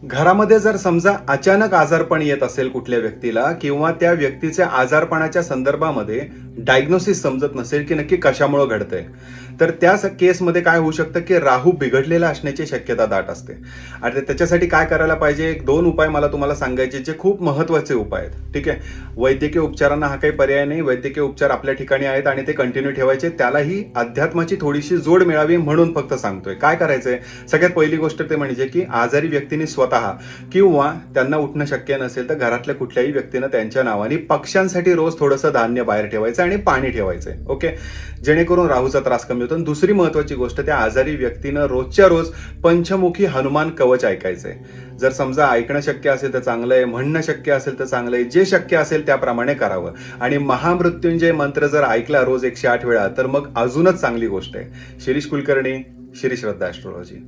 घरामध्ये जर समजा अचानक आजारपण येत असेल कुठल्या व्यक्तीला किंवा त्या व्यक्तीच्या आजारपणाच्या संदर्भामध्ये डायग्नोसिस समजत नसेल की नक्की कशामुळे घडतंय, तर त्या केसमध्ये काय होऊ शकतं की राहू बिघडलेला असण्याची शक्यता दाट असते. आणि त्याच्यासाठी काय करायला पाहिजे, एक दोन उपाय मला तुम्हाला सांगायचे जे खूप महत्वाचे उपाय आहेत. ठीक आहे, वैद्यकीय उपचारांना हा काही पर्याय नाही. वैद्यकीय उपचार आपल्या ठिकाणी आहेत आणि ते कंटिन्यू ठेवायचे. त्यालाही अध्यात्माची थोडीशी जोड मिळावी म्हणून फक्त सांगतोय. काय करायचंय, सगळ्यात पहिली गोष्ट ते म्हणजे की आजारी व्यक्तीने स्वतः किंवा त्यांना उठणं शक्य नसेल तर घरातल्या कुठल्याही व्यक्तीनं त्यांच्या नावाने पक्ष्यांसाठी रोज थोडंसं धान्य बाहेर ठेवायचं आणि पाणी ठेवायचंय. ओके, जेणेकरून राहूचा त्रास कमी होतो. दुसरी महत्वाची गोष्ट, त्या आजारी व्यक्तीनं रोजच्या रोज पंचमुखी हनुमान कवच ऐकायचंय. जर समजा ऐकणं शक्य असेल तर चांगलं आहे, म्हणणं शक्य असेल तर चांगलं आहे, जे शक्य असेल त्याप्रमाणे करावं. आणि महामृत्युंजय मंत्र जर ऐकला रोज 108 वेळा तर मग अजूनच चांगली गोष्ट आहे. शिरीष कुलकर्णी, श्री श्रद्धा ॲस्ट्रॉलॉजी.